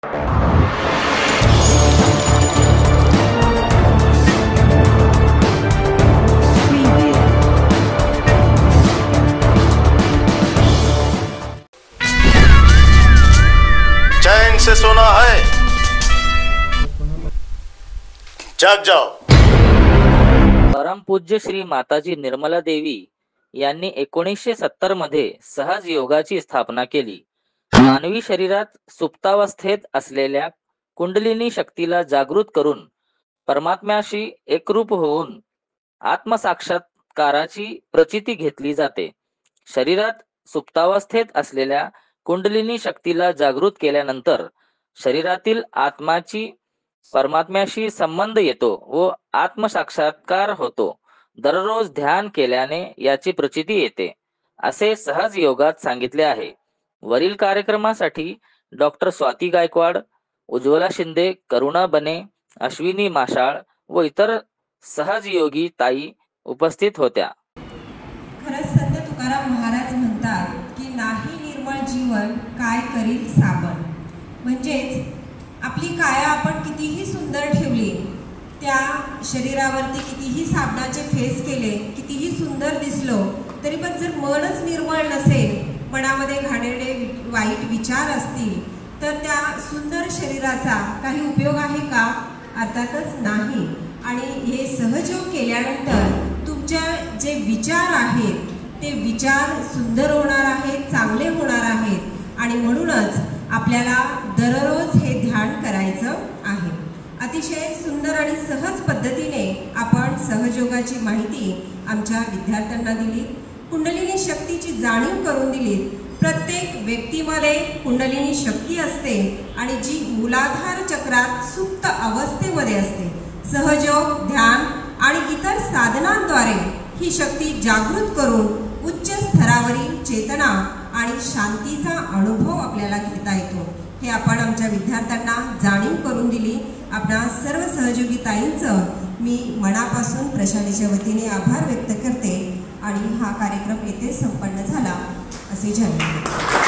चैन से सोना है, जाग जाओ। परमपूज्य श्री माताजी निर्मला देवी यांनी 1970 मध्ये सहज योगाची स्थापना केली। मानवी शरीरात सुप्तावस्थेत असलेल्या कुंडलिनी शक्तीला जागृत करून परमात्म्याशी एकरूप होऊन आत्मसाक्षात्काराची प्रचिती घेतली जाते। शरीरात सुप्तावस्थेत असलेल्या कुंडलिनी शक्तीला जागृत केल्यानंतर शरीरातील आत्माची परमात्म्याशी संबंध येतो व आत्मसाक्षात्कार होतो। दररोज ध्यान केल्याने याची प्रचिती येते असे सहज योगात सांगितले आहे। वरील कार्यक्रमासाठी डॉक्टर स्वाती गायकवाड, उज्ज्वला शिंदे, करुणा बने, अश्विनी माशाळ व इतर सहज योगी ताई उपस्थित होत्या। खरंच संत तुकाराम महाराज म्हणतात की नाही निर्मळ जीवन काय करील साबण। म्हणजेच आपली काया आपण कितीही सुंदर ठेवली, त्या शरीरावरती कितीही साबणाचे फेस केले, कितीही सुंदर दिसलो, तरी पण जर मनच निर्मळ नसेल, मनामध्ये घाणेरडे वाईट विचार असतील, तर त्या सुंदर शरीराचा काही उपयोग आहे का? अर्थातच नाही। आणि हे सहयोग केल्यानंतर तुमचे जे विचार आहेत ते विचार सुंदर होणार आहेत, चांगले होणार आहेत आणि म्हणूनच आपल्याला दररोज हे ध्यान करायचं आहे। अतिशय सुंदर आणि सहज पद्धतीने आपण सहजयोगाची माहिती आमच्या विद्यार्थ्यांना दिली, कुंडलिनी शक्तीची जाणीव करून दिली। प्रत्येक व्यक्तीमध्ये कुंडलिनी शक्ती असते आणि जी मूलाधार चक्रात सुप्त अवस्थेमध्ये असते। सहजयोग, ध्यान आणि इतर साधनांद्वारे ही शक्ती जागृत करून उच्च स्तरावरील चेतना आणि शांतीचा अनुभव आपल्याला घेता येतो। हे आपण आमच्या विद्यार्थ्यांना जाणीव करून दिली। आपणा सर्व सहयोगी ताईंचं मी मनापासून प्रशालेच्या वतीने आभार व्यक्त करते आणि हा कार्यक्रम येथे संपन्न झाला असे जाहीर करते।